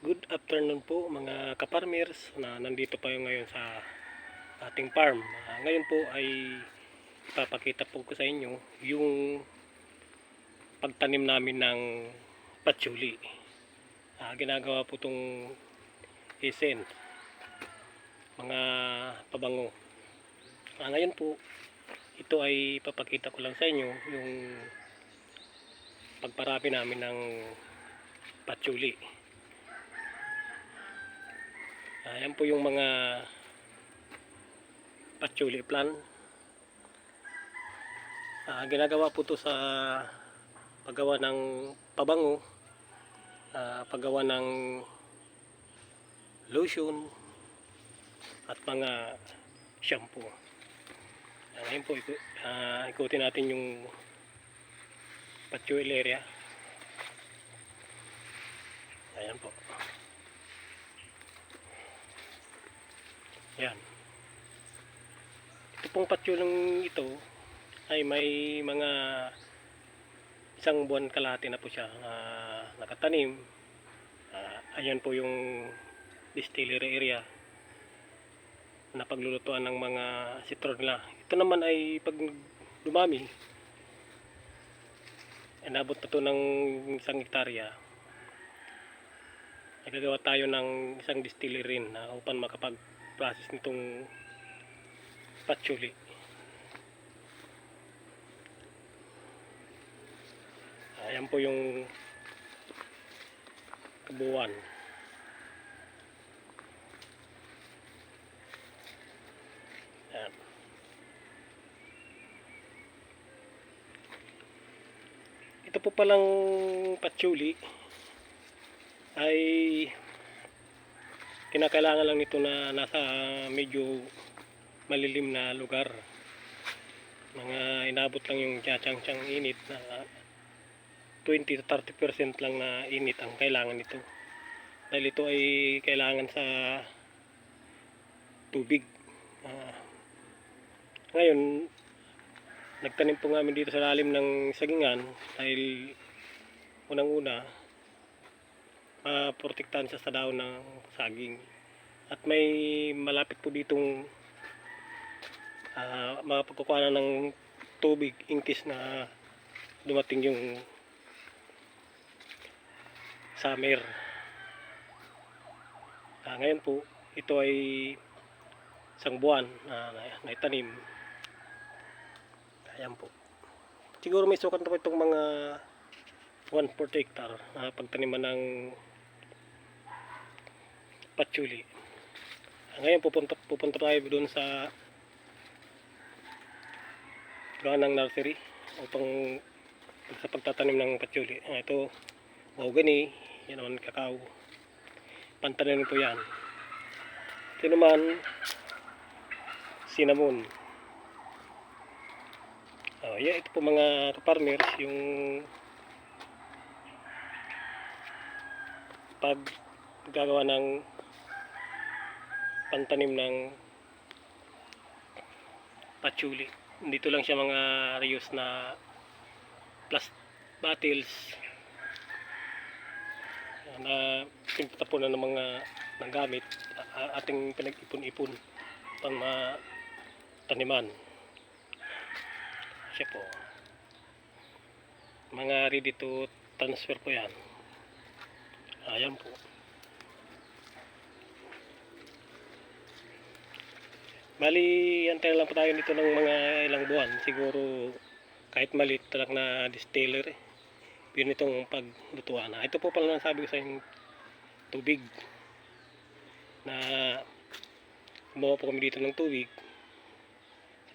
Good afternoon po mga kaparmers na nandito pa ngayon sa ating farm. Ngayon po ay ipapakita po ko sa inyo yung pagtanim namin ng patchouli. Ginagawa po itong isen, mga pabango. Ngayon po, ito ay ipapakita ko lang sa inyo yung pagparami namin ng patchouli. Ayan po yung mga patchouli plant. Ginagawa po to sa paggawa ng pabango, paggawa ng lotion at mga shampoo. Ngayon po ikutin natin yung patchouli area. Ayan po. Yan. Ito pong patchouli ito ay may mga isang buwan kalahati na po siya nakatanim. Ayan po yung distillery area na paglulutuan ng mga citron nila. Ito naman ay pag dumami, inabot na ito ng 1 hektarya, nagagawa tayo ng isang distillery rin upang makapag-process nitong patchouli. Ayan po yung kabuuan. Ayan. Ito po palang patchouli ay kinakailangan lang nito na nasa medyo malilim na lugar. Mga inabot lang yung tsatsang init na 20 to 30% lang na init ang kailangan nito. Dahil ito ay kailangan sa tubig. Ngayon, nagtanim po namin dito sa lalim ng sagingan dahil unang-una protektahan siya sa daon ng saging. At may malapit po ditong mga pagkukuhanan ng tubig in case na dumating yung summer. Ngayon po, ito ay isang buwan na itanim. Ayan po. Siguro may sukat na po itong mga 1/4 hectare na pagtaniman ng patchouli. Ngayon pupunta tayo doon sa gawa ng nursery upang sa pagtatanim ng patchouli. Ito mahogany, yan naman kakao, pantanim po yan. Ito naman cinnamon. Ito po mga kaparmers yung paggagawa ng pantanim ng patchouli. Dito lang siya mga reuse na plastic bottles na pinagtatapunan ng mga gamit ating pinag-ipon-ipon pang taniman. Siya po. Mga ready to transfer po yan. Ayan po. Bali, antay lang po tayo dito ng mga ilang buwan. Siguro kahit maliit lang na distillery. Yun itong paglutuan. Ito po pala nasabi ko sa yung tubig na gumawa po kami dito ng tubig.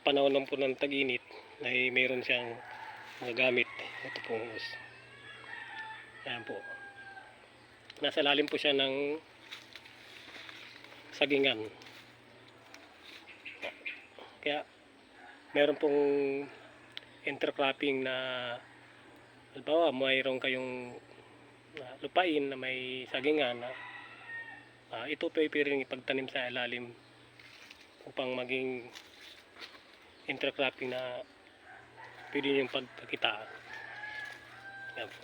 Panahon lang po ng tag-init ay mayroon siyang mga gamit. Ito po hose. Ayan po. Nasa lalim po siya ng sagingan. Kaya meron pong intercropping na halimbawa mayroon kayong lupain na may sagingan, ito pwede rin ipagtanim sa ilalim upang maging intercropping na pwede nyo yung pagkakitaan. Yan po.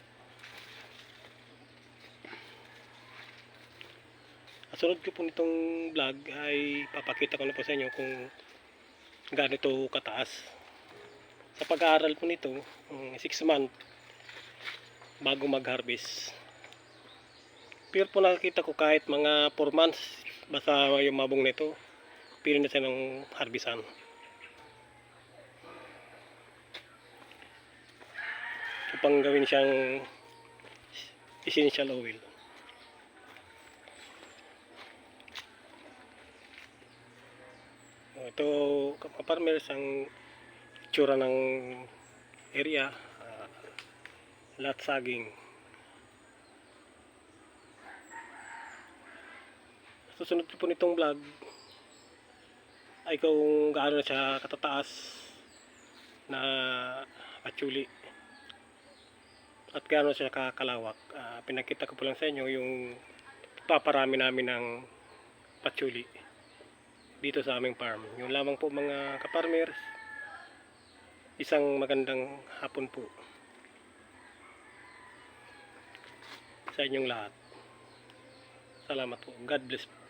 susunod ko po nitong vlog ay papakita ko na po sa inyo kung gaano ito kataas. Sa pag-aaral po nito, 6 months bago mag-harvest. Pero po nakikita ko kahit mga 4 months, basta yung mabong nito, pili na siya ng harvestan. Upang gawin siyang essential oil. Ito, kaparmers, ang itsura ng area, lahat saging. Susunod po nitong vlog ay kung gaano na siya katataas na patchouli at gaano siya kakalawak. Pinakita ko po lang sa inyo yung paparami namin ng patchouli dito sa aming farm. Yung lamang po mga kaparmers, isang magandang hapon po sa inyong lahat. Salamat po. God bless po.